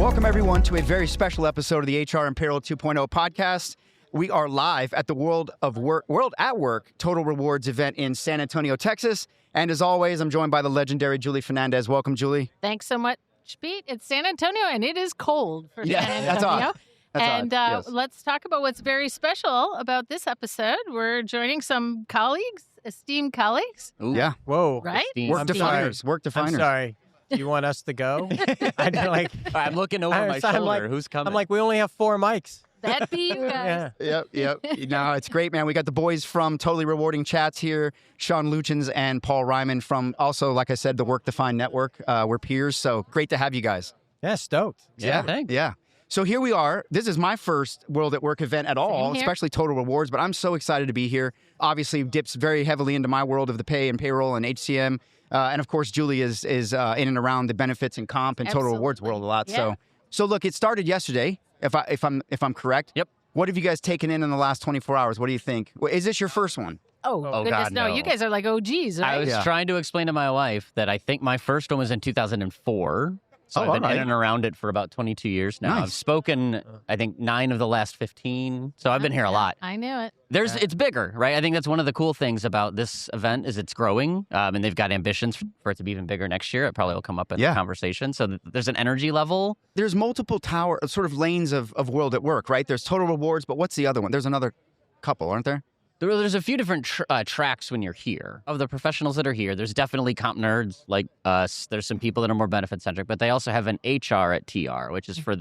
Welcome, everyone, to a very special episode of the HR and Payroll 2.0 podcast. We are live at the World at Work Total Rewards event in San Antonio, Texas. And as always, I'm joined by the legendary Julie Fernandez. Welcome, Julie. Thanks so much, Pete. It's San Antonio, and it is cold for San Antonio. That's odd. Yes. Let's talk about what's very special about this episode. We're joining some colleagues, esteemed colleagues. Ooh. Yeah. Whoa. Right? Work definers. I'm sorry. Do you want us to go? I'm looking over my shoulder. Who's coming? I'm like, we only have 4 mics. That'd be you guys. Yep. No, it's great, man. We got the boys from Totally Rewarding Chats here, Sean Luitjens and Paul Reiman from also, like I said, the Work Define Network. We're peers, so great to have you guys. Yeah, stoked. Yeah, thanks. Yeah. So here we are. This is my first World at Work event at all, especially Total Rewards, but I'm so excited to be here. Obviously, dips very heavily into my world of the pay and payroll and HCM. And of course, Julie is in and around the benefits and comp and Total Rewards world a lot. Yeah. So look, it started yesterday, if I'm correct. Yep. What have you guys taken in the last 24 hours? What do you think? Is this your first one? Oh goodness, God, no. You guys are like OGs, right? I was trying to explain to my wife that I think my first one was in 2004. So I've been in and around it for about 22 years now. Nice. I've spoken, I think, 9 of the last 15. So I've been here a lot. I knew it. It's bigger, right? I think that's one of the cool things about this event is it's growing, and they've got ambitions for it to be even bigger next year. It probably will come up in the conversation. So there's an energy level. There's multiple sort of lanes of World at Work, right? There's Total Rewards, but what's the other one? There's another couple, aren't there? There's a few different tracks when you're here. Of the professionals that are here, there's definitely comp nerds like us. There's some people that are more benefit-centric, but they also have an HR at TR, which is for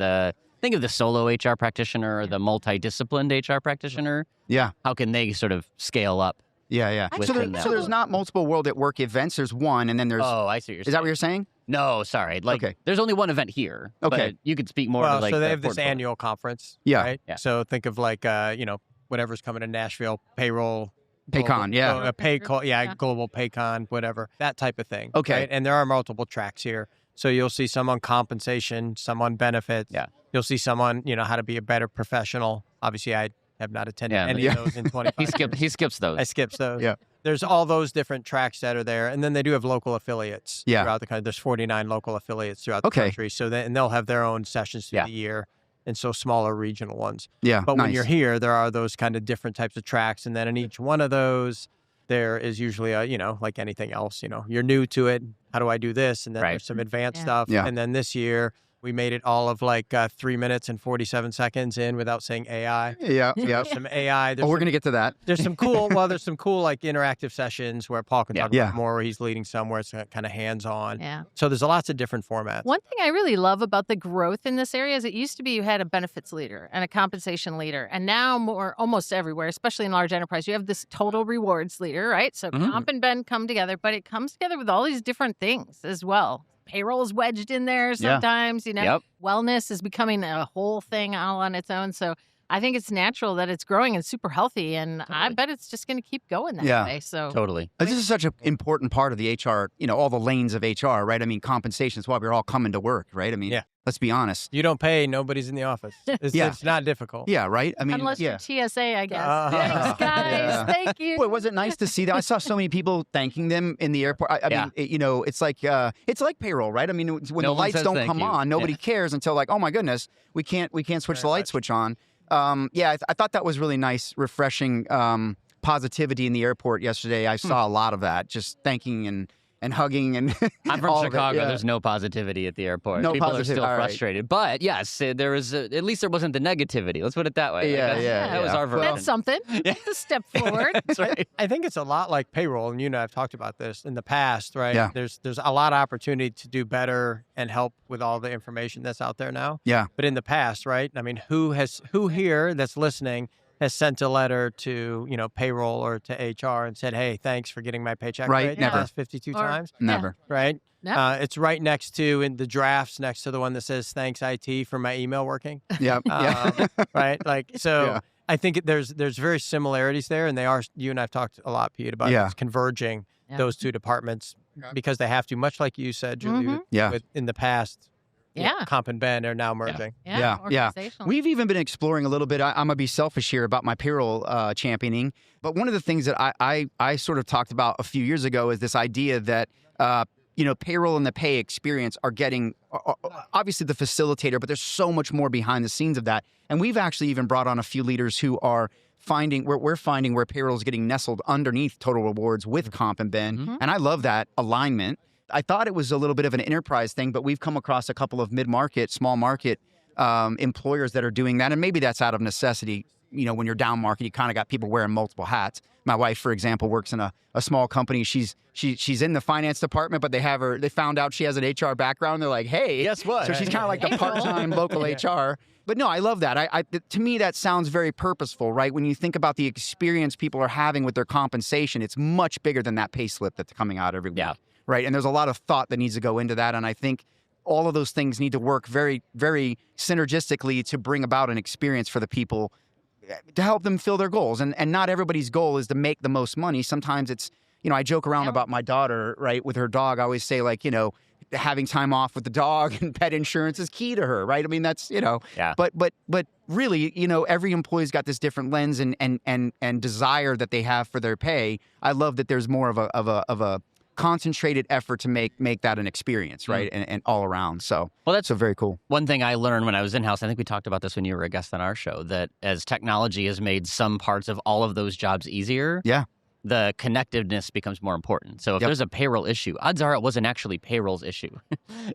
think of the solo HR practitioner or the multidisciplined HR practitioner. Yeah. How can they sort of scale up? Yeah. So there's not multiple World at Work events. There's one, and then there's... Oh, I see what you're saying. Is that what you're saying? No, sorry. There's only one event here. Okay. But you could speak more Well, to so they have this portfolio. annual conference. Yeah. Right? Yeah. So think of whatever's coming to Nashville, payroll. Paycon, Global Paycon, whatever, that type of thing. Okay. Right? And there are multiple tracks here. So you'll see some on compensation, some on benefits. Yeah. You'll see some on, how to be a better professional. Obviously, I have not attended any of those in 25 years. He skips those. I skipped those. Yeah. There's all those different tracks that are there. And then they do have local affiliates throughout the country. There's 49 local affiliates throughout the country. So and they'll have their own sessions through the year. And so smaller regional ones. Yeah, but when you're here, there are those kind of different types of tracks. And then in each one of those, there is usually like anything else, you're new to it. How do I do this? And then there's some advanced stuff. Yeah. And then this year, we made it all of 3 minutes and 47 seconds in without saying AI. Yeah. There's some AI. We're going to get to that. There's some cool, interactive sessions where Paul can talk about more, where he's leading somewhere. It's kind of hands-on. Yeah. So there's lots of different formats. One thing I really love about the growth in this area is it used to be you had a benefits leader and a compensation leader. And now almost everywhere, especially in large enterprise, you have this total rewards leader, right? So comp and ben come together, but it comes together with all these different things as well. Payroll is wedged in there sometimes, Wellness is becoming a whole thing all on its own. So I think it's natural that it's growing and super healthy. And I bet it's just going to keep going that way. So Totally. This is such an important part of the HR, all the lanes of HR, right? I mean, compensation is why we're all coming to work, right? I mean, let's be honest. You don't pay, nobody's in the office. It's not difficult. Yeah, right? I mean, unless you're TSA, I guess. Thanks, guys. Thank you. Boy, was it nice to see that? I saw so many people thanking them in the airport. I mean, it's like payroll, right? I mean, when the lights don't come on, nobody cares until oh my goodness, we can't switch the light switch on. I thought that was really nice, refreshing positivity in the airport yesterday. I saw a lot of that, just thanking and hugging and I'm from Chicago. There's no positivity at the airport. No People positivity. are still frustrated. But yes, there was at least there wasn't the negativity. Let's put it that way. That was our version. That's something. It's a step forward. That's right. I think it's a lot like payroll, and I've talked about this in the past, right? Yeah. There's a lot of opportunity to do better and help with all the information that's out there now. Yeah. But in the past, right? I mean, who here that's listening has sent a letter to, payroll or to HR and said, hey, thanks for getting my paycheck Right, never. 52 times. Never. Right? No. It's right next to, in the drafts, next to the one that says, thanks IT for my email working. Yeah. Right? I think there's very similarities there, and they are, you and I have talked a lot, Pete, about it's converging those two departments because they have to, much like you said, Julie, in the past. Comp and Ben are now merging. Yeah. We've even been exploring a little bit. I'm going to be selfish here about my payroll championing. But one of the things that I sort of talked about a few years ago is this idea that payroll and the pay experience are getting, obviously the facilitator, but there's so much more behind the scenes of that. And we've actually even brought on a few leaders who are we're finding where payroll is getting nestled underneath total rewards with comp and ben. Mm-hmm. And I love that alignment. I thought it was a little bit of an enterprise thing, but we've come across a couple of mid-market, small market employers that are doing that. And maybe that's out of necessity. When you're down market, you kind of got people wearing multiple hats. My wife, for example, works in a small company. She's in the finance department, but they found out she has an HR background. They're like, hey, guess what? So she's kind of like the part-time local HR. But no, I love that. To me, that sounds very purposeful, right? When you think about the experience people are having with their compensation, it's much bigger than that pay slip that's coming out every week. Yeah. Right. And there's a lot of thought that needs to go into that. And I think all of those things need to work very, very synergistically to bring about an experience for the people to help them fill their goals. And not everybody's goal is to make the most money. Sometimes it's, I joke around about my daughter, right, with her dog. I always say, like, having time off with the dog and pet insurance is key to her, right? I mean, that's, Yeah. But really, every employee's got this different lens and desire that they have for their pay. I love that there's more of a concentrated effort to make that an experience, right? And all around. So, that's so very cool. One thing I learned when I was in-house, I think we talked about this when you were a guest on our show, that as technology has made some parts of all of those jobs easier, the connectiveness becomes more important. So if there's a payroll issue, odds are it wasn't actually payroll's issue.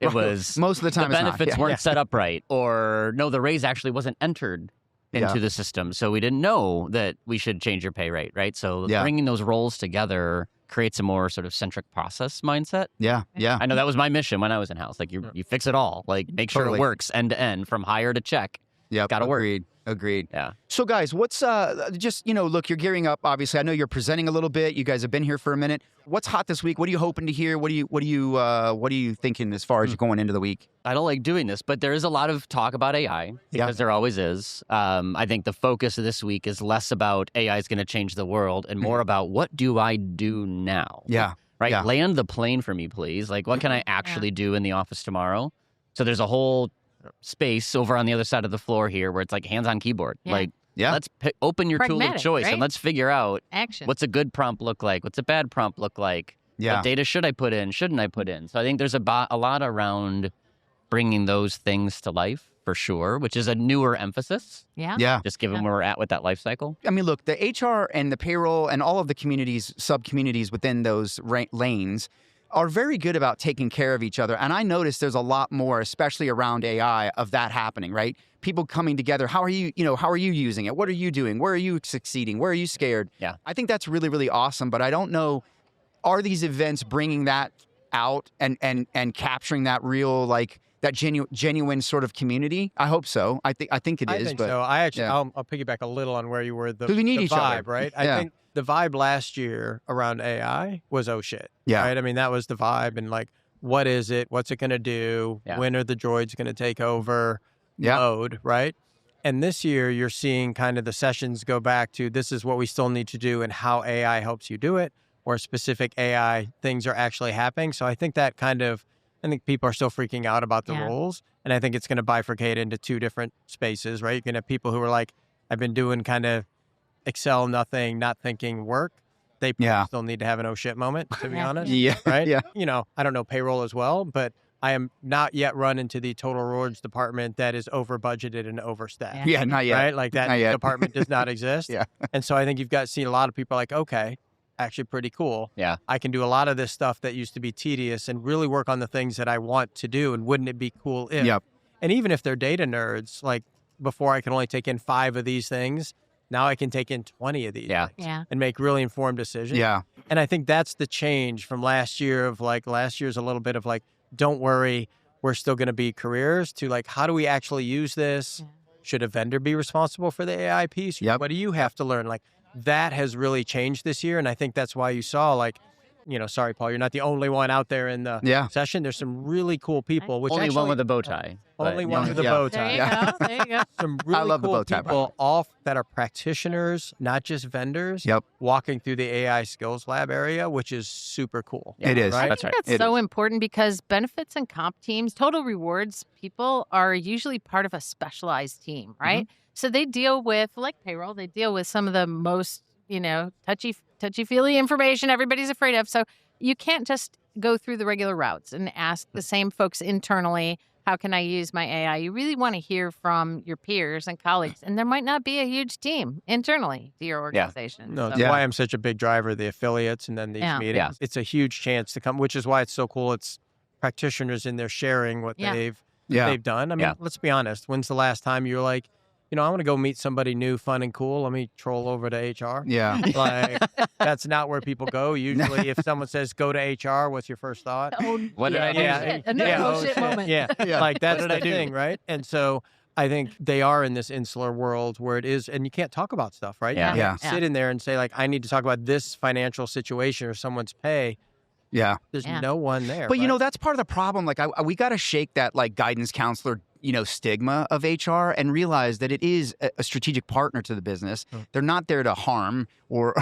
It was most of the time the benefits weren't set up right, or no, the raise actually wasn't entered into the system. So we didn't know that we should change your pay rate, right? So bringing those roles together creates a more sort of centric process mindset. Yeah. I know that was my mission when I was in-house. Like, you fix it all. Like, make sure it works end to end, from hire to check. Yeah, got to work. Agreed. Yeah. So guys, what's just, look, you're gearing up. Obviously, I know you're presenting a little bit. You guys have been here for a minute. What's hot this week? What are you hoping to hear? What are you thinking as far as you're going into the week? I don't like doing this, but there is a lot of talk about AI, because there always is. I think the focus of this week is less about AI is going to change the world and more about, what do I do now? Yeah. Right? Yeah. Land the plane for me, please. Like, what can I actually do in the office tomorrow? So there's a whole space over on the other side of the floor here where it's like hands-on keyboard. Like, let's open your tool of choice, right? And let's figure out what's a good prompt look like, what's a bad prompt look like, what data should I put in, shouldn't I put in. So I think there's a lot around bringing those things to life, for sure, which is a newer emphasis. Yeah. Just given where we're at with that life cycle. I mean, look, the HR and the payroll and all of the communities, sub-communities within those lanes are very good about taking care of each other. And I noticed there's a lot more, especially around AI, of that happening, right? People coming together. How are you using it? What are you doing? Where are you succeeding? Where are you scared? Yeah. I think that's really, really awesome. But I don't know, are these events bringing that out and capturing that real, like, that genuine sort of community? I hope so. I think it is. I think so. I'll piggyback a little on where you were. Because we need each vibe, other, right? I think the vibe last year around AI was, oh shit. Yeah. Right? I mean, that was the vibe. And like, what is it? What's it going to do? Yeah. When are the droids going to take over? Mode, right? And this year, you're seeing kind of the sessions go back to, this is what we still need to do and how AI helps you do it, or specific AI things are actually happening. So I think that I think people are still freaking out about the roles. And I think it's going to bifurcate into two different spaces, right? You're going to have people who are like, I've been doing kind of Excel, nothing, not thinking work. They still need to have an oh shit moment, to be honest. Right? Yeah. I don't know payroll as well, but I am not yet run into the total rewards department that is over budgeted and overstaffed. Yeah, not yet. Right? Like, that department does not exist. And so I think you've seen a lot of people like, okay, actually pretty cool. Yeah. I can do a lot of this stuff that used to be tedious and really work on the things that I want to do. And wouldn't it be cool if? And even if they're data nerds, like, before I can only take in 5 of these things, now I can take in 20 of these things and make really informed decisions. Yeah. And I think that's the change from last year of like, last year's a little bit of like, don't worry, we're still going to be careers, to like, how do we actually use this? Should a vendor be responsible for the AI piece? What do you have to learn? Like, that has really changed this year. And I think that's why you saw, like, sorry, Paul, you're not the only one out there in the session. There's some really cool people. Which only one with a bow tie. Only one with a bow tie. There you go. Some really love cool the bow tie, people, all that are practitioners, not just vendors, walking through the AI skills lab area, which is super cool. It is. Right? I think that's so important, because benefits and comp teams, total rewards people, are usually part of a specialized team, right? So they deal with, like payroll, they deal with some of the most, touchy-feely information everybody's afraid of. So you can't just go through the regular routes and ask the same folks internally, how can I use my AI? You really want to hear from your peers and colleagues, and there might not be a huge team internally to your organization. No, that's why I'm such a big driver of the affiliates and then these meetings. Yeah. It's a huge chance to come, which is why it's so cool. It's practitioners in there sharing what they've done. I mean, let's be honest. When's the last time you were like, I want to go meet somebody new, fun and cool. Let me troll over to HR. Yeah. Like, that's not where people go. Usually if someone says go to HR, what's your first thought? What did I do? Another shit moment. Yeah. Like, that's the thing, right? And so I think they are in this insular world where it is, and you can't talk about stuff, right? Yeah. You can't sit in there and say, like, I need to talk about this financial situation or someone's pay. Yeah. There's no one there. But, that's part of the problem. Like, we got to shake that, like, guidance counselor, stigma of HR and realize that it is a strategic partner to the business. They're not there to harm or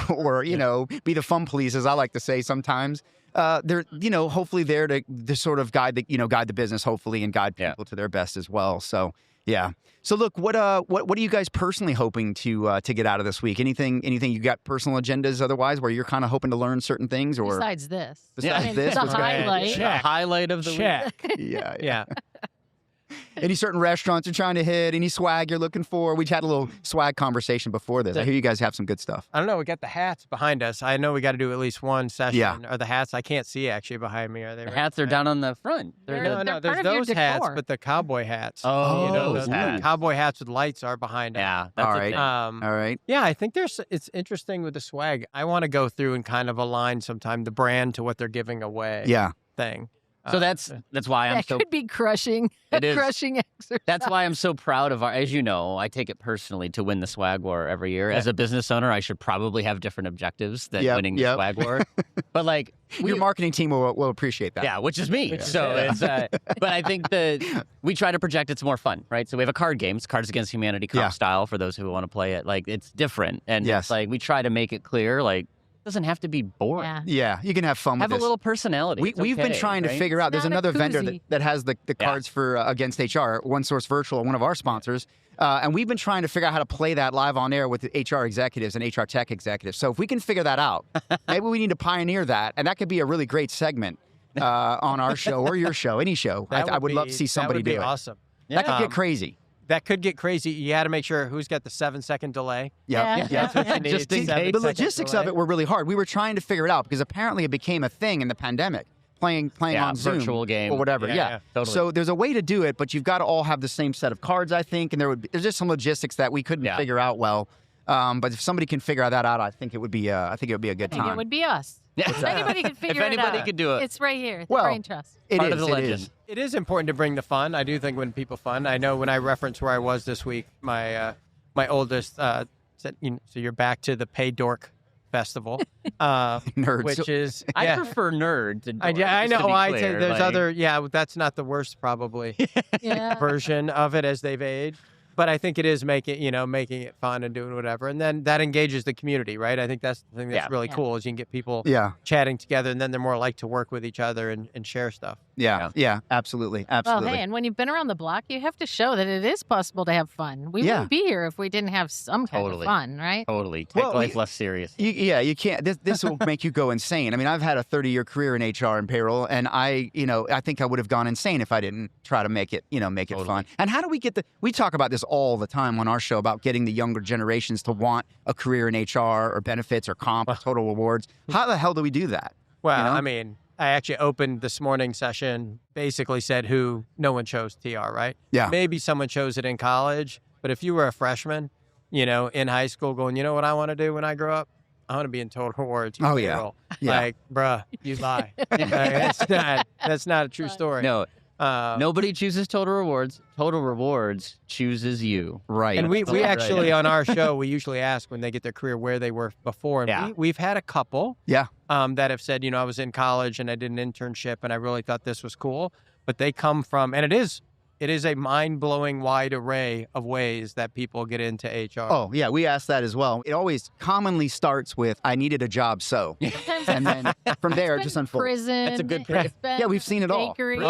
be the fun police, as I like to say sometimes. They're, hopefully there to sort of guide the business, hopefully, and guide people to their best as well. So, yeah. So look, what are you guys personally hoping to get out of this week? Anything you got personal agendas otherwise where you're kind of hoping to learn certain things, or besides this? Besides this, the highlight. The highlight of the week. Yeah. Any certain restaurants you're trying to hit? Any swag you're looking for? We had a little swag conversation before this. I hear you guys have some good stuff. I don't know. We got the hats behind us. I know we got to do at least one session. Yeah. Are the hats? I can't see actually behind me. Are they? The hats are down on the front. No. There's those hats, but the cowboy hats. Oh, the cowboy hats with lights are behind us. Yeah. That's all right. All right. Yeah, I think it's interesting with the swag. I want to go through and kind of align sometime the brand to what they're giving away. Yeah. Thing. So that's why I'm so. That could be crushing. It is crushing exercise. That's why I'm so proud of as you know, I take it personally to win the swag war every year. As a business owner, I should probably have different objectives than winning the swag war. But like, your marketing team will appreciate that. Yeah, which is me. Yeah. So it's. But I think we try to project it's more fun, right? So we have a card game, it's Cards Against Humanity comp style for those who want to play it. Like, it's different, and it's like we try to make it clear, like. Doesn't have to be boring. Yeah, you can have fun with this. Have a little personality. We've been trying to figure out. There's another vendor that has the cards for Against HR, One Source Virtual, one of our sponsors. And we've been trying to figure out how to play that live on air with HR executives and HR tech executives. So if we can figure that out, maybe we need to pioneer that. And that could be a really great segment on our show or your show, any show. I would love to see somebody do it. Awesome. That could get crazy. That could get crazy. You got to make sure who's got the 7-second delay. Yeah. That's what you need. Just the logistics of it were really hard. We were trying to figure it out because apparently it became a thing in the pandemic. Playing on Zoom virtual game or whatever. Yeah. Totally. So there's a way to do it, but you've got to all have the same set of cards, I think, and there's just some logistics that we couldn't figure out well. But if somebody can figure that out, I think it would be a good time. It would be us. If anybody could figure it out. If anybody could do it. It's right here. The Brain Trust. Part of the legend. It is important to bring the fun. I do think when people fun. I know when I reference where I was this week, my oldest said, so you're back to the Pay Dork Festival, Nerds. Which is I prefer nerd to dork, I know. I clear, say there's other. Yeah, that's not the worst probably version of it as they've aged. But I think it is making it fun and doing whatever. And then that engages the community, right? I think that's the thing that's really cool is you can get people chatting together and then they're more like to work with each other and share stuff. Yeah, absolutely. Well, hey, and when you've been around the block, you have to show that it is possible to have fun. We wouldn't be here if we didn't have some kind of fun, right? Totally. Take life less serious. You can't. This will make you go insane. I mean, I've had a 30-year career in HR and payroll, and I think I would have gone insane if I didn't try to make it fun. And how do we get we talk about this all the time on our show about getting the younger generations to want a career in HR or benefits or comp or total rewards. How the hell do we do that? Well, I mean, I actually opened this morning session, basically said no one chose TR, right? Yeah. Bruh someone chose it in college, but if you were a freshman, in high school going, you know what I want to do when I grow up? I want to be in total rewards. Oh, yeah. Like, bruh, you lie. That's not a true story. No. Nobody chooses Total Rewards. Total Rewards chooses you. Right. And we actually, on our show, we usually ask when they get their career where they were before. And we've had a couple that have said, I was in college and I did an internship and I really thought this was cool. But they come from, and it is a mind-blowing wide array of ways that people get into HR. Oh, yeah, we asked that as well. It always commonly starts with, I needed a job, so. Sometimes And then from there, it just unfolds. Prison. That's a good Yeah, we've seen it all. Bakery. We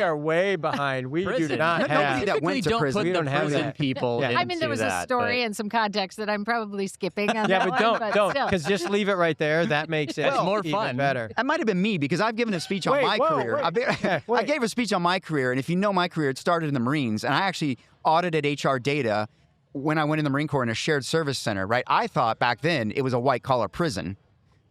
are way behind. We do not have. Nobody that went to prison. We don't put the prison people. I mean, there was a story and some context that I'm probably skipping on that but don't, because just leave it right there. That makes it more even fun. better. That might have been me because I've given a speech on my career. I gave a speech on my career, and if you know my career, it started in the Marines, and I actually audited HR data when I went in the Marine Corps in a shared service center, right? I thought back then it was a white-collar prison,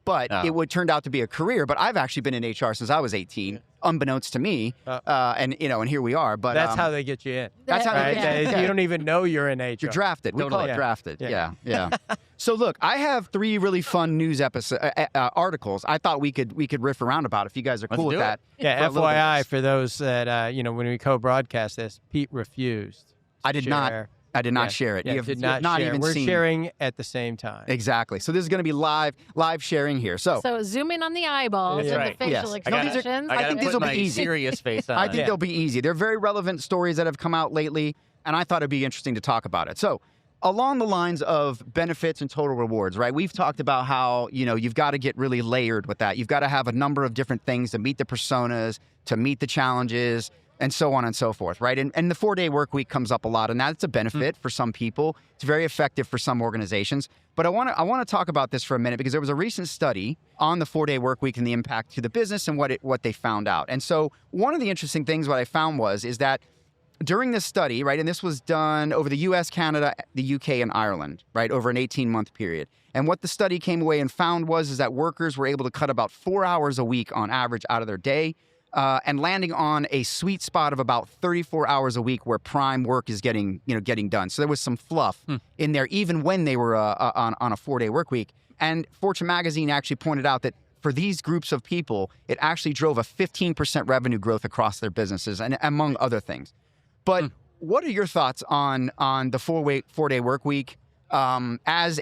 but it turned out to be a career. But I've actually been in HR since I was 18, unbeknownst to me, and here we are. But that's how they get you in. That's how they get you in. You don't even know you're in HR. You're drafted. We call it drafted. Yeah. So look, I have 3 really fun news articles. I thought we could riff around about if you guys are cool with that. Yeah, FYI for those that when we co-broadcast this, Pete refused. I did not share it. Yeah, you did not not share. even We're seen. sharing at the same time. Exactly. So this is going to be live sharing here. So zoom in on the eyeballs and the facial expressions. I think these will be easy. Serious face on. I think they'll be easy. They're very relevant stories that have come out lately, and I thought it'd be interesting to talk about it. So along the lines of benefits and total rewards, right? We've talked about how, you've got to get really layered with that. You've got to have a number of different things to meet the personas, to meet the challenges, and so on and so forth, right? And the 4-day work week comes up a lot, and that's a benefit for some people. It's very effective for some organizations. But I want to talk about this for a minute because there was a recent study on the 4-day work week and the impact to the business and what they found out. And so one of the interesting things what I found is that during this study, right, and this was done over the U.S., Canada, the UK, and Ireland, right, over an 18-month period. And what the study came away and found is that workers were able to cut about 4 hours a week on average out of their day, and landing on a sweet spot of about 34 hours a week where prime work is getting done. So there was some fluff in there, even when they were on a 4-day work week. And Fortune magazine actually pointed out that for these groups of people, it actually drove a 15% revenue growth across their businesses, and among other things. But what are your thoughts on the 4-day work week as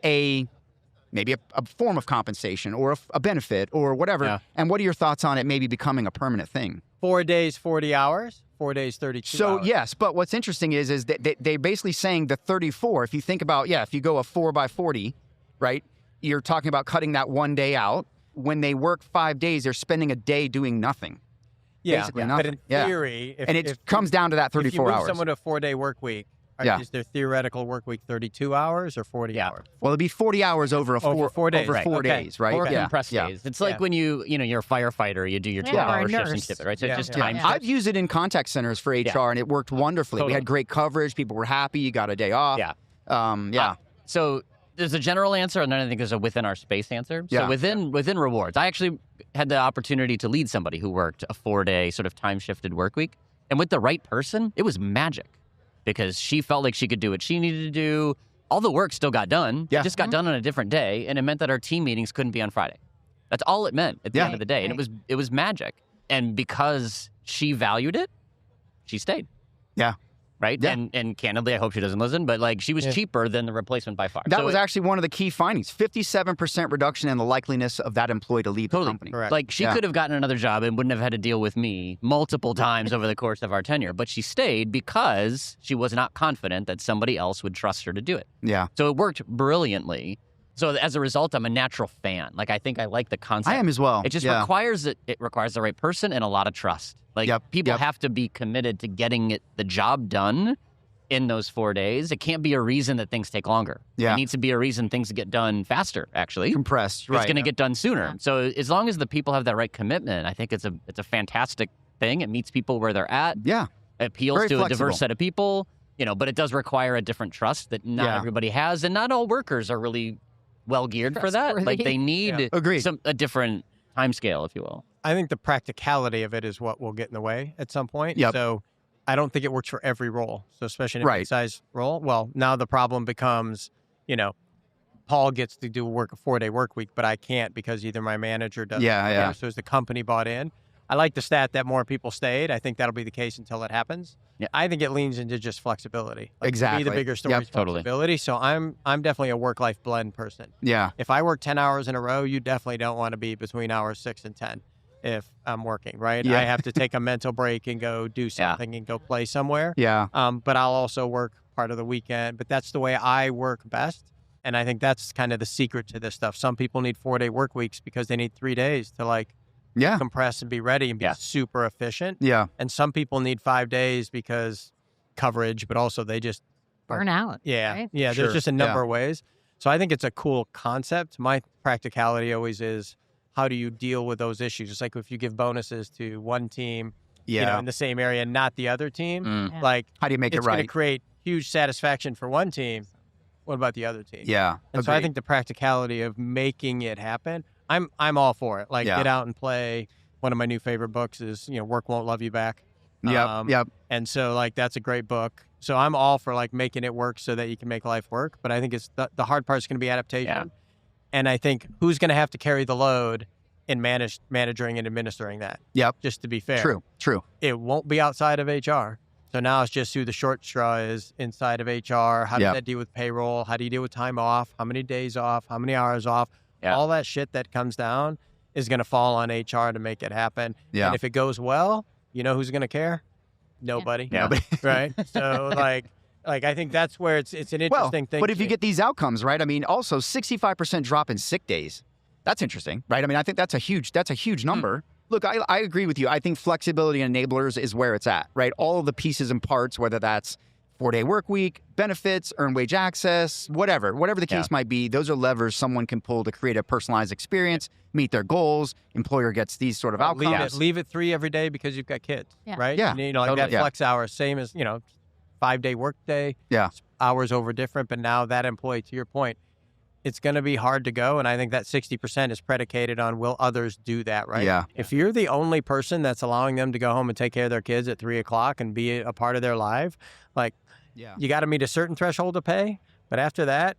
maybe a form of compensation or a benefit or whatever? Yeah. And what are your thoughts on it maybe becoming a permanent thing? 4 days, 40 hours, 4 days, 32 hours. So yes, but what's interesting is that they're basically saying the 34, if you think about, if you go a 4 by 40, right, you're talking about cutting that 1 day out. When they work 5 days, they're spending a day doing nothing. Basically nothing. But in theory, it comes down to that 34 if you move hours. someone to a 4-day work week, is their theoretical work week 32 hours or 40 hours? Well, it'd be 40 hours over 4 days. Over 4 days, right? Or compressed days. It's like when you're a firefighter, you do your 12-hour shifts and ship it, right? So it's just time. I've used it in contact centers for HR, and it worked wonderfully. We had great coverage. People were happy. You got a day off. So there's a general answer, and then I think there's a within our space answer. So within rewards, I actually had the opportunity to lead somebody who worked a 4-day sort of time-shifted work week. And with the right person, it was magic because she felt like she could do what she needed to do. All the work still got done. It just got done on a different day, and it meant that our team meetings couldn't be on Friday. That's all it meant at the end of the day. And it was magic. And because she valued it, she stayed. Yeah. Right? Yeah. And candidly, I hope she doesn't listen, but she was cheaper than the replacement by far. That was actually one of the key findings. 57% reduction in the likeliness of that employee to leave the company. Correct. She could have gotten another job and wouldn't have had to deal with me multiple times over the course of our tenure. But she stayed because she was not confident that somebody else would trust her to do it. Yeah. So it worked brilliantly. So as a result, I'm a natural fan. I think I like the concept. I am as well. It just requires the right person and a lot of trust. People have to be committed to getting the job done in those 4 days. It can't be a reason that things take longer. It needs to be a reason things get done faster, actually. Compressed, It's going to get done sooner. So as long as the people have that right commitment, I think it's a fantastic thing. It meets people where they're at. Yeah. It appeals to a diverse set of people, but it does require a different trust that not everybody has. And not all workers are really well geared for that. They need a different time scale, if you will. I think the practicality of it is what will get in the way at some point. So I don't think it works for every role. So especially in a mid-sized role. Well, now the problem becomes, Paul gets to do a 4-day work week, but I can't because either my manager doesn't. So is the company bought in? I like the stat that more people stayed. I think that'll be the case until it happens. Yeah. I think it leans into just flexibility. Exactly. To me, the bigger story is flexibility. So I'm definitely a work-life blend person. Yeah. If I work 10 hours in a row, you definitely don't want to be between hours 6 and 10 if I'm working, right? I have to take a mental break and go do something and go play somewhere. Yeah. But I'll also work part of the weekend. But that's the way I work best. And I think that's kind of the secret to this stuff. Some people need 4-day work weeks because they need 3 days to like compress and be ready and be super efficient. Yeah. And some people need 5 days because coverage, but also they just burn out. Yeah. Right? Yeah. There's just a number of ways. So I think it's a cool concept. My practicality always is, how do you deal with those issues? It's like if you give bonuses to one team, you know, in the same area, not the other team, like how do you make it right? It's going to create huge satisfaction for one team. What about the other team? Yeah. And so I think the practicality of making it happen, I'm all for it. Like get out and play. One of my new favorite books is, Work Won't Love You Back. Yep. And so like, that's a great book. So I'm all for like making it work so that you can make life work. But I think it's the hard part is going to be adaptation. Yeah. And I think who's going to have to carry the load in managing and administering that. Yep. Just to be fair. True. It won't be outside of HR. So now it's just who the short straw is inside of HR. How does that deal with payroll? How do you deal with time off? How many days off? How many hours off? All that shit that comes down is going to fall on HR to make it happen. Yeah. And if it goes well, you know who's going to care? Nobody. Nobody. Right? So like I think that's where it's an interesting thing. But if you get these outcomes, right? I mean, also 65% drop in sick days. That's interesting, right? I mean, I think that's a huge number. Look, I agree with you. I think flexibility and enablers is where it's at, right? All of the pieces and parts, whether that's 4-day work week, benefits, earned wage access, whatever the case might be, those are levers someone can pull to create a personalized experience, meet their goals. Employer gets these sort of outcomes. Leave it 3 every day because you've got kids, right? Yeah. And, like that flex hour, same as, 5-day work day. Yeah. Hours over different, but now that employee, to your point, it's going to be hard to go. And I think that 60% is predicated on, will others do that, right? Yeah. If you're the only person that's allowing them to go home and take care of their kids at 3 o'clock and be a part of their life, like, you got to meet a certain threshold to pay. But after that,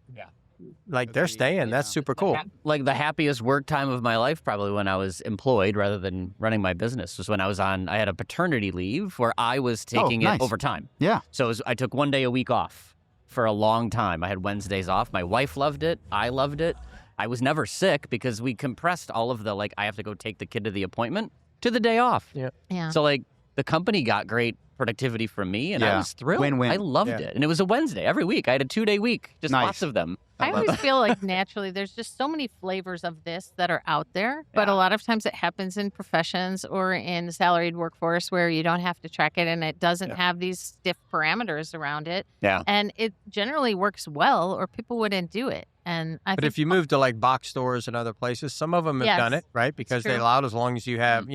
like they're staying. That's super cool. Like the happiest work time of my life, probably when I was employed rather than running my business, was when I had a paternity leave where I was taking it overtime. Yeah. So I took 1 day a week off for a long time. I had Wednesdays off. My wife loved it. I loved it. I was never sick because we compressed all of the, like, I have to go take the kid to the appointment to the day off. Yeah. So like the company got great productivity from me and I was thrilled. Win-win. I loved it. And it was a Wednesday every week. I had a 2-day week, just lots of them. I always feel like naturally there's just so many flavors of this that are out there, but a lot of times it happens in professions or in salaried workforce where you don't have to track it and it doesn't have these stiff parameters around it. Yeah. And it generally works well or people wouldn't do it. And I But think if you move to like box stores and other places, some of them have done it, right? Because they allowed as long as you have,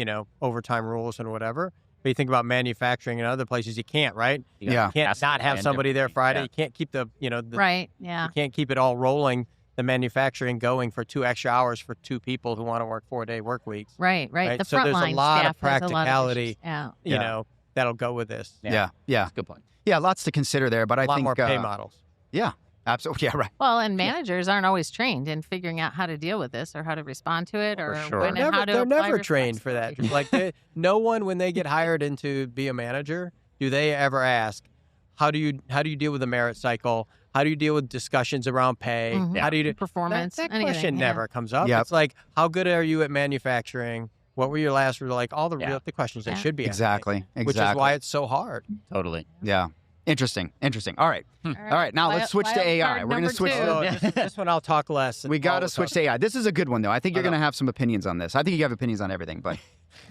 overtime rules and whatever. But you think about manufacturing and other places, you can't, right? You can't not have somebody there Friday. You can't keep the. You can't keep it all rolling, the manufacturing going for 2 extra hours for 2 people who want to work 4-day work weeks. Right. The so there's a lot of practicality, that'll go with this. Yeah. That's a good point. Yeah, lots to consider there, but I think a lot more pay models. Yeah. Absolutely. Yeah, right. Well, and managers aren't always trained in figuring out how to deal with this or how to respond to it or when and how to They're apply never trained for that. Like no one, when they get hired into be a manager, do they ever ask, how do you deal with the merit cycle? How do you deal with discussions around pay? How do you do performance? That question never comes up. Yep. It's like, how good are you at manufacturing? What were your last? Like all the questions that should be asking. Exactly. Which is why it's so hard. Totally. Yeah. Interesting. All right. All right. Now let's switch to AI. We're going to switch. This one I'll talk less. We got to switch to AI. This is a good one, though. I think you're going to have some opinions on this. I think you have opinions on everything, but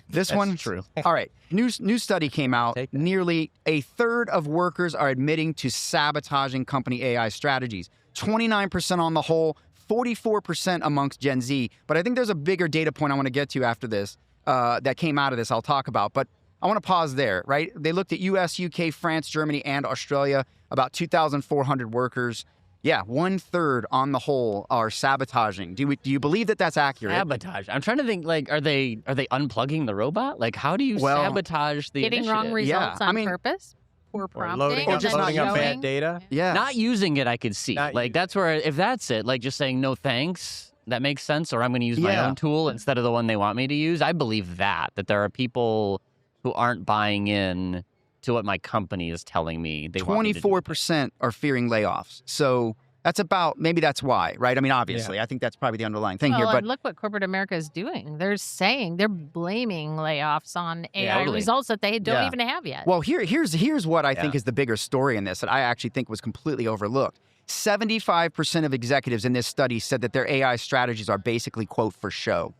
this one. True. All right. New study came out. Nearly a third of workers are admitting to sabotaging company AI strategies. 29% on the whole, 44% amongst Gen Z. But I think there's a bigger data point I want to get to after this that came out of this I'll talk about. But I want to pause there, right? They looked at US, UK, France, Germany, and Australia, about 2,400 workers. Yeah, 1/3 on the whole are sabotaging. Do you believe that that's accurate? Sabotage. I'm trying to think, like, are they unplugging the robot? Like, how do you sabotage the getting initiative? wrong results on purpose? Poor prompting? Or just loading up bad data? Yeah. Not using it, I could see. That's where, if that's it, like just saying no thanks, that makes sense, or I'm going to use my own tool instead of the one they want me to use. I believe that there are people who aren't buying in to what my company is telling me they want me to do. 24% are fearing layoffs. So that's maybe that's why, right? I mean, obviously, I think that's probably the underlying thing here. But look what corporate America is doing. They're blaming layoffs on AI results that they don't even have yet. Well, here's what I think is the bigger story in this that I actually think was completely overlooked. 75% of executives in this study said that their AI strategies are basically, quote, for show.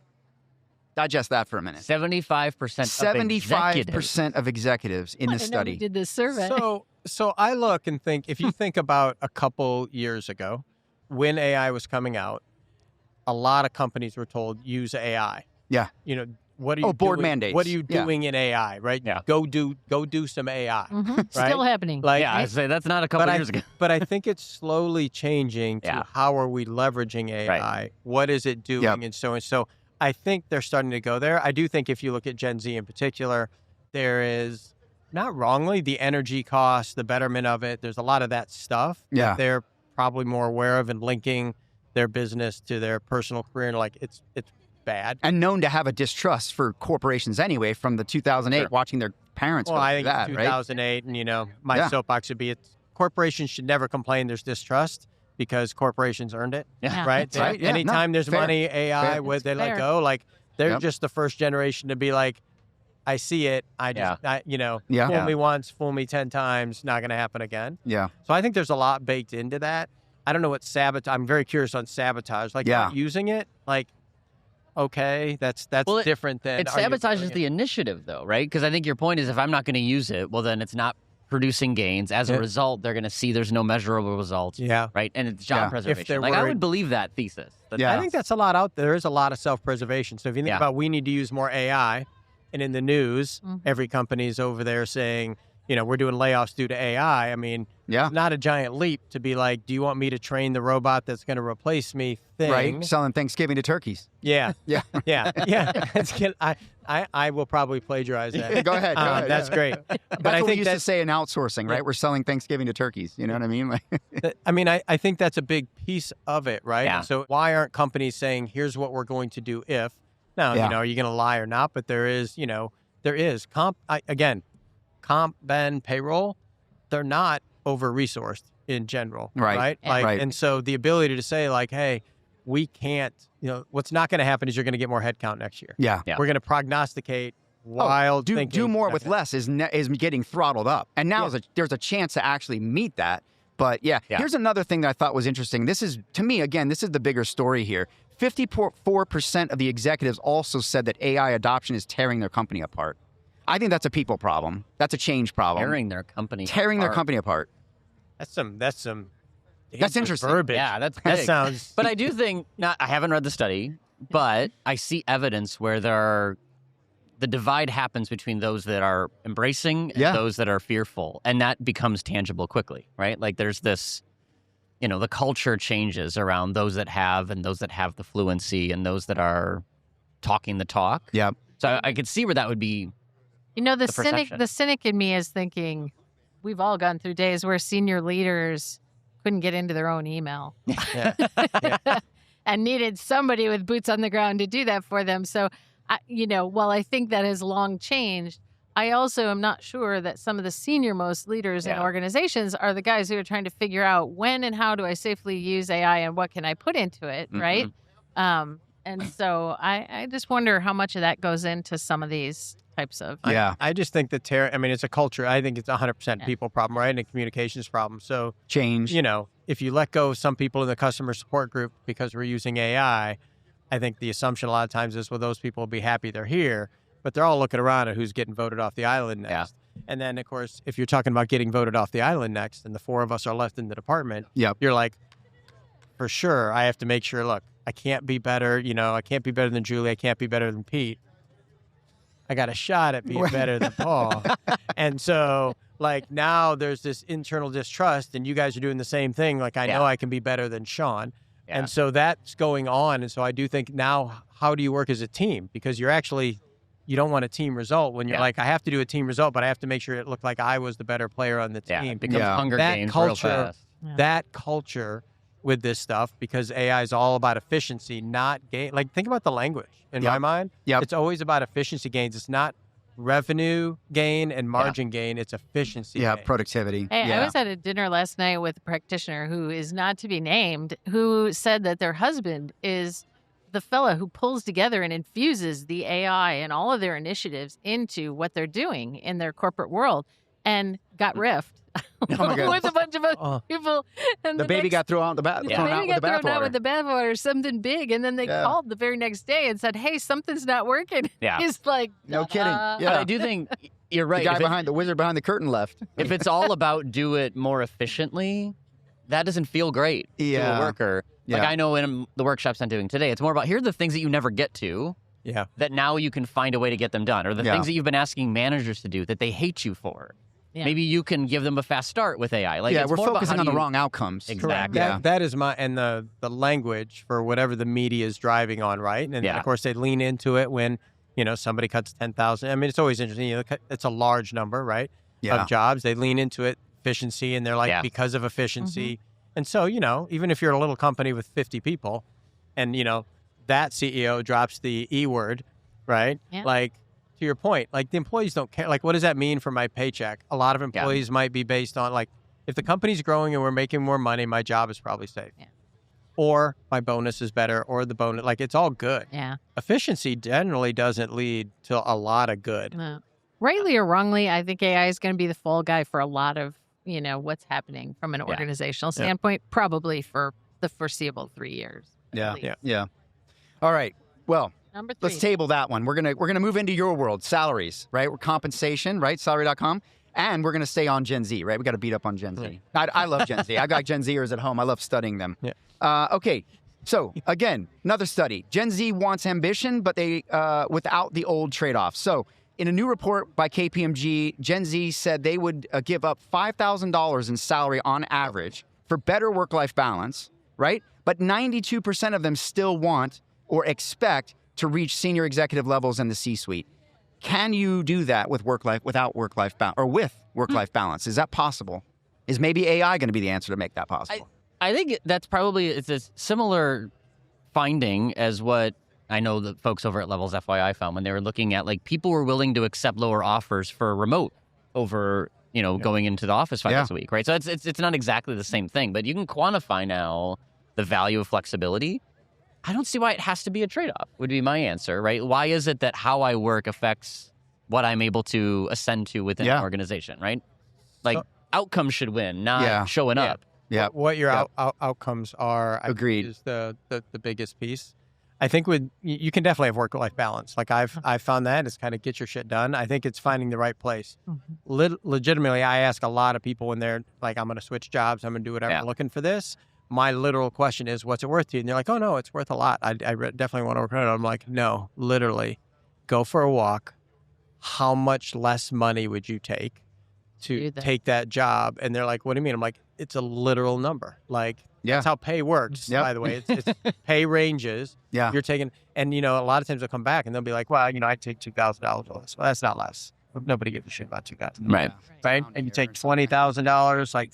Digest that for a minute. 75% 75% of executives in this study. Did this survey. So I look and think, if you think about a couple years ago, when AI was coming out, a lot of companies were told, use AI. Yeah. You know, what are you board doing? mandates. What are you doing in AI, right? Yeah. Go do some AI. Right? Still happening. Like, yeah, I say that's not a couple years ago. But I think it's slowly changing to how are we leveraging AI? Right. What is it doing? And so I think they're starting to go there. I do think if you look at Gen Z in particular, there is, not wrongly, the energy cost, the betterment of it. There's a lot of that stuff that they're probably more aware of and linking their business to their personal career. And like, it's bad. And known to have a distrust for corporations anyway from the 2008 watching their parents go I through think that, 2008, right? And my soapbox would be corporations should never complain there's distrust because corporations earned it, right? Right. Yeah, anytime there's fair. money, AI, Fair. they let Fair. go, like they're just the first generation to be like, I see it, fool me once, fool me 10 times, not going to happen again. Yeah. So I think there's a lot baked into that. I don't know what sabotage, I'm very curious on sabotage, like not using it, like, okay, that's different than... It sabotages the initiative, though, right? Because I think your point is if I'm not going to use it, well, then it's not producing gains. As a result, they're going to see there's no measurable results, right? And it's job preservation. Like, I would believe that thesis. I think that's a lot out there. There is a lot of self-preservation. So if you think about we need to use more AI, and in the news, every company's over there saying, we're doing layoffs due to AI. I mean, it's not a giant leap to be like, do you want me to train the robot that's going to replace me thing? Right, selling Thanksgiving to turkeys. Yeah. I will probably plagiarize that. Go ahead. That's great. But I think we used to say in outsourcing, right? We're selling Thanksgiving to turkeys. You know what I mean? I think that's a big piece of it, right? Yeah. So why aren't companies saying, here's what we're going to do if? Now, are you going to lie or not? But there is comp, ben, payroll, they're not over-resourced in general, right? And so the ability to say like, hey, we can't, what's not going to happen is you're going to get more headcount next year. Yeah. We're going to prognosticate wild thinking. Do more with less is getting throttled up. And now there's a chance to actually meet that. But here's another thing that I thought was interesting. This is, to me, again, this is the bigger story here. 54% of the executives also said that AI adoption is tearing their company apart. I think that's a people problem. That's a change problem. Tearing their company apart. That's interesting. Verbiage. Yeah, that's big. That sounds... But I do think, I haven't read the study, but I see evidence where the divide happens between those that are embracing and those that are fearful. And that becomes tangible quickly, right? Like there's this, the culture changes around those that have and those that have the fluency and those that are talking the talk. Yeah. So I could see where that would be. The cynic in me is thinking, we've all gone through days where senior leaders couldn't get into their own email and needed somebody with boots on the ground to do that for them. So, while I think that has long changed, I also am not sure that some of the senior-most leaders in organizations are the guys who are trying to figure out when and how do I safely use AI and what can I put into it, right? And so I just wonder how much of that goes into some of these types of... I just think that it's a culture. I think it's 100% people problem, right? And a communications problem. So change. If you let go of some people in the customer support group because we're using AI, I think the assumption a lot of times is, well, those people will be happy they're here, but they're all looking around at who's getting voted off the island next. And then, of course, if you're talking about getting voted off the island next and the four of us are left in the department, you're like, for sure, I have to make sure, look, I can't be better. I can't be better than Julie. I can't be better than Pete. I got a shot at being better than Paul. And so, like, now there's this internal distrust, and you guys are doing the same thing. Like, I know I can be better than Sean. Yeah. And so that's going on. And so I do think now, how do you work as a team? Because you don't want a team result when you're like, I have to do a team result, but I have to make sure it looked like I was the better player on the team. It becomes Hunger Games real fast. That culture with this stuff, because AI is all about efficiency, not gain. Like, think about the language in my mind. It's always about efficiency gains. It's not revenue gain and margin gain. It's efficiency gain. Productivity. Hey, I was at a dinner last night with a practitioner who is not to be named, who said that their husband is the fella who pulls together and infuses the AI and all of their initiatives into what they're doing in their corporate world. and got riffed. Oh my God. With a bunch of other people. And the baby got thrown out with the bathwater. Something big. And then they called the very next day and said, hey, something's not working. Yeah. He's like, no kidding. Yeah. But I do think you're right. The wizard behind the curtain left. If it's all about do it more efficiently, that doesn't feel great to a worker. Like I know in the workshops I'm doing today, it's more about here are the things that you never get to. Yeah. That now you can find a way to get them done, or the things that you've been asking managers to do that they hate you for. Yeah. Maybe you can give them a fast start with AI. Like we're focusing on the wrong outcomes. Exactly. That is the language for whatever the media is driving on, right? And of course they lean into it when, somebody cuts 10,000. I mean, it's always interesting. It's a large number, right? Of jobs. They lean into it, efficiency, and they're like, because of efficiency. And so, even if you're a little company with 50 people and, that CEO drops the E word, right? Yeah. Like, to your point, like the employees don't care. Like, what does that mean for my paycheck? A lot of employees might be based on like, if the company's growing and we're making more money, my job is probably safe. Yeah. Or my bonus is better, or the bonus, like it's all good. Yeah. Efficiency generally doesn't lead to a lot of good. No. Rightly or wrongly, I think AI is going to be the fall guy for a lot of, what's happening from an organizational standpoint, probably for the foreseeable 3 years. Yeah. All right. Well, Number 3. Let's table that one. We're gonna move into your world, salaries, right? We're compensation, right? Salary.com. And we're gonna stay on Gen Z, right? We got to beat up on Gen Z. I love Gen Z. I got Gen Zers at home. I love studying them. Yeah. Okay. So again, another study. Gen Z wants ambition, but they without the old trade-offs. So in a new report by KPMG, Gen Z said they would give up $5,000 in salary on average for better work-life balance, right? But 92% of them still want or expect to reach senior executive levels in the C-suite. Can you do that with without work-life balance, or with work-life balance? Is that possible? Is maybe AI going to be the answer to make that possible? I think that's it's a similar finding as what I know the folks over at Levels FYI found when they were looking at like people were willing to accept lower offers for remote over going into the office 5 days a week, right? So it's not exactly the same thing, but you can quantify now the value of flexibility. I don't see why it has to be a trade-off, would be my answer, right? Why is it that how I work affects what I'm able to ascend to within an organization, right? Like, outcomes should win, not showing up. Yeah. What your outcomes are, agreed, is the biggest piece. I think you can definitely have work-life balance. Like, I've found that. It's kind of get your shit done. I think it's finding the right place. Mm-hmm. Legitimately, I ask a lot of people when they're like, I'm going to switch jobs, I'm going to do whatever, I'm looking for this. My literal question is, what's it worth to you? And they're like, oh, no, it's worth a lot. I definitely want to work on it. I'm like, no, literally, go for a walk. How much less money would you take to take that job? And they're like, what do you mean? I'm like, it's a literal number. Like, that's how pay works, by the way. It's pay ranges. Yeah. You're taking, and, a lot of times they'll come back and they'll be like, well, I take $2,000 less. Well, that's not less. Nobody gives a shit about $2,000. Right. And you take $20,000. Like,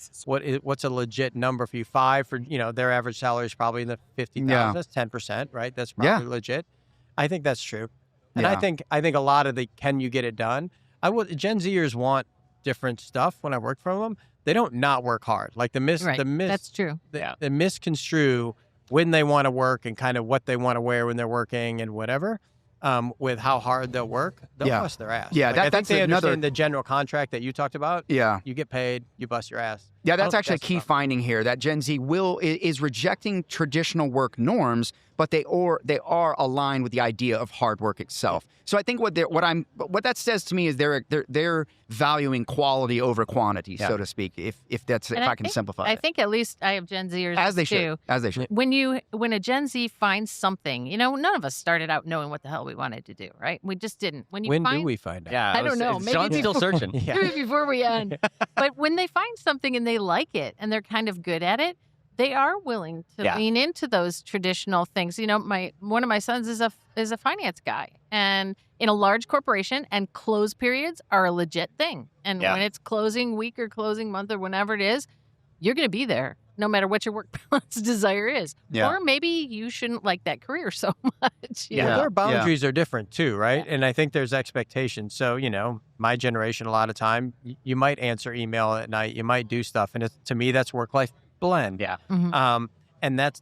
what's a legit number for you? 5 for their average salary is probably in the $50,000. That's 10%, right? That's probably legit. I think that's true. And I think a lot of the can you get it done? Gen Zers want different stuff. When I work for them, they don't not work hard. Like that's true. They misconstrue when they want to work and kind of what they want to wear when they're working and whatever. With how hard they'll work, they'll bust their ass. Yeah, like, I think they understand the general contract that you talked about. Yeah. You get paid, you bust your ass. Yeah, that's actually a key finding here, that Gen Z is rejecting traditional work norms, but they are aligned with the idea of hard work itself. So I think what that says to me is they're valuing quality over quantity, so to speak. If I can simplify it. I think at least I have Gen Zers as they too. should. When a Gen Z finds something, none of us started out knowing what the hell we wanted to do, right? We just didn't. When do we find out? Yeah, I don't know. Maybe John's still searching. Maybe before we end. But when they find something and they like it and they're kind of good at it, they are willing to lean into those traditional things. One of my sons is a finance guy, and in a large corporation, and close periods are a legit thing. And when it's closing week or closing month or whenever it is, you're going to be there no matter what your work balance desire is. Yeah. Or maybe you shouldn't like that career so much. Their boundaries are different too, right? Yeah. And I think there's expectations. So, my generation, a lot of time, you might answer email at night, you might do stuff. And to me, that's work-life blend. Yeah. Mm-hmm. And that's,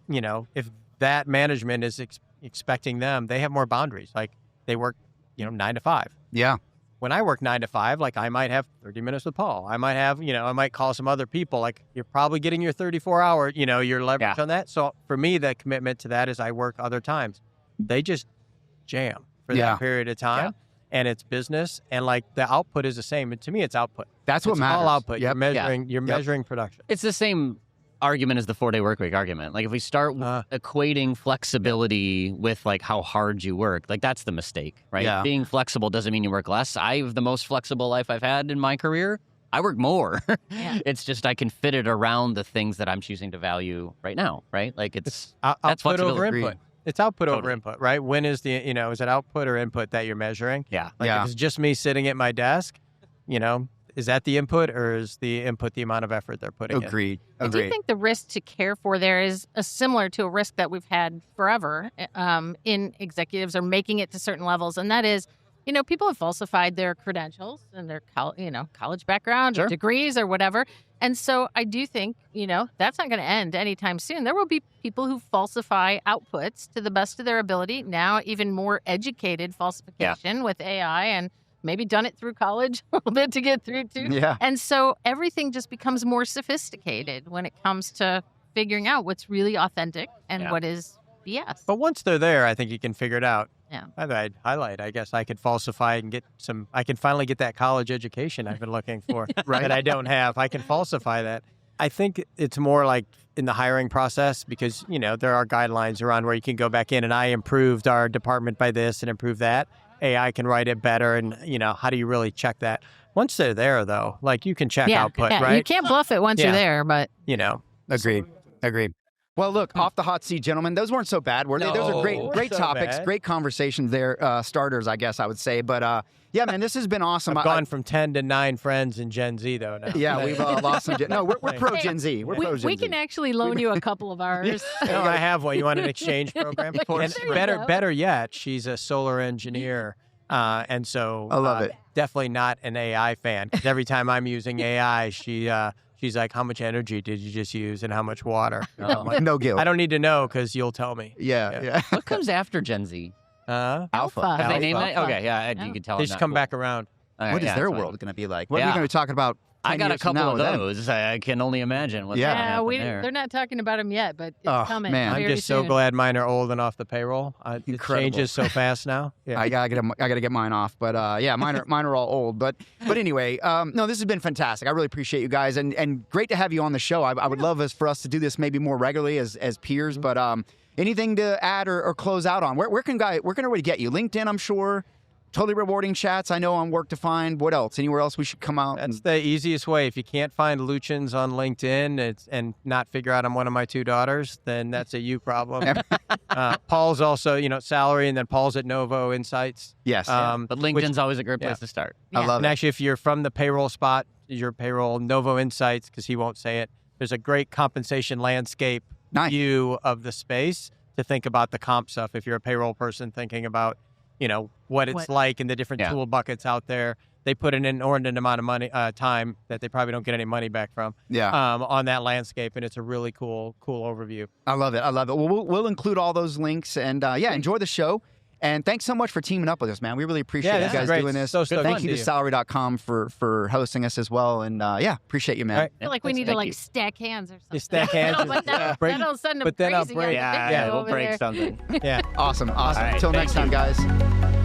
if that management is expecting them, they have more boundaries. Like, they work, 9 to 5. Yeah. when I work 9 to 5, like I might have 30 minutes with Paul. I might have, I might call some other people. Like you're probably getting your 34-hour, your leverage on that. So for me, the commitment to that is I work other times. They just jam for that period of time. And it's business, and like the output is the same. And to me, it's output. That's what matters. All output. You're measuring production. It's the same argument as the 4-day workweek argument. Like if we start equating flexibility with like how hard you work, like that's the mistake, right? Yeah. Being flexible doesn't mean you work less. I have the most flexible life I've had in my career. I work more. It's just I can fit it around the things that I'm choosing to value right now, right? Like it's that's flexibility over input. It's output over input, right? When is the, is it output or input that you're measuring? Yeah. Like if it's just me sitting at my desk, is that the input or is the input the amount of effort they're putting in? Agreed. I do think the risk to care for there is similar to a risk that we've had forever in executives or making it to certain levels. And that is, people have falsified their credentials and their college background or degrees or whatever. And so I do think, that's not going to end anytime soon. There will be people who falsify outputs to the best of their ability. Now, even more educated falsification with AI and maybe done it through college a little bit to get through too. Yeah. And so everything just becomes more sophisticated when it comes to figuring out what's really authentic and what is BS. But once they're there, I think you can figure it out. Yeah. I'd highlight, I guess I could falsify and I can finally get that college education I've been looking for that I don't have. I can falsify that. I think it's more like in the hiring process because, there are guidelines around where you can go back in and I improved our department by this and improve that. AI can write it better and, how do you really check that? Once they're there, though, like you can check output, right? You can't bluff it once you're there, but... Agreed. Well, look, off the hot seat, gentlemen. Those weren't so bad, were they? Those are great topics, great conversations there, starters, I guess I would say. But yeah, man, this has been awesome. I've gone from 10 to 9 friends in Gen Z, though. Now. Yeah, we've lost some. No, we're pro Gen Z. We're pro Gen Z. We can actually loan you a couple of ours. No, I have one. You want an exchange program? And better yet, she's a solar engineer. And so I love it. Definitely not an AI fan. Because every time I'm using AI, she's like, how much energy did you just use and how much water? Like, no guilt. I don't need to know because you'll tell me. Yeah. What comes after Gen Z? Alpha. Have they named that? Okay, you can tell. They just come back around. What is their world going to be like? What are we going to be talking about? I got a couple of those. I can only imagine what's going to happen there. They're not talking about them yet, but it's coming. Man. I'm just so glad mine are old and off the payroll. It changes so fast now. Yeah. I gotta get mine off, but mine are all old. But anyway, no, this has been fantastic. I really appreciate you guys, and great to have you on the show. I would love for us to do this maybe more regularly as peers. But anything to add or close out on? Where can everybody get you? LinkedIn, I'm sure. Totally Rewarding Chats, I know on Work to Find. What else? Anywhere else we should come out? That's the easiest way. If you can't find Luitjens on LinkedIn and not figure out I'm one of my 2 daughters, then that's a you problem. Paul's also, Salary, and then Paul's at Novo Insights. Yes. But LinkedIn's always a great place to start. I love it. And actually, if you're from the payroll spot, your payroll, Novo Insights, because he won't say it, there's a great compensation landscape view of the space to think about the comp stuff. If you're a payroll person thinking about what it's like in the different tool buckets out there. They put in an inordinate amount of money, time that they probably don't get any money back from. On that landscape, and it's a really cool overview. I love it. Well, we'll include all those links, and enjoy the show. And thanks so much for teaming up with us, man. We really appreciate you guys doing this. Thank you to salary.com for hosting us as well. And appreciate you, man. I feel like we need to stack hands or something. You stack hands. That'll send them crazy. We'll break something. Awesome. Right, Until next time, guys.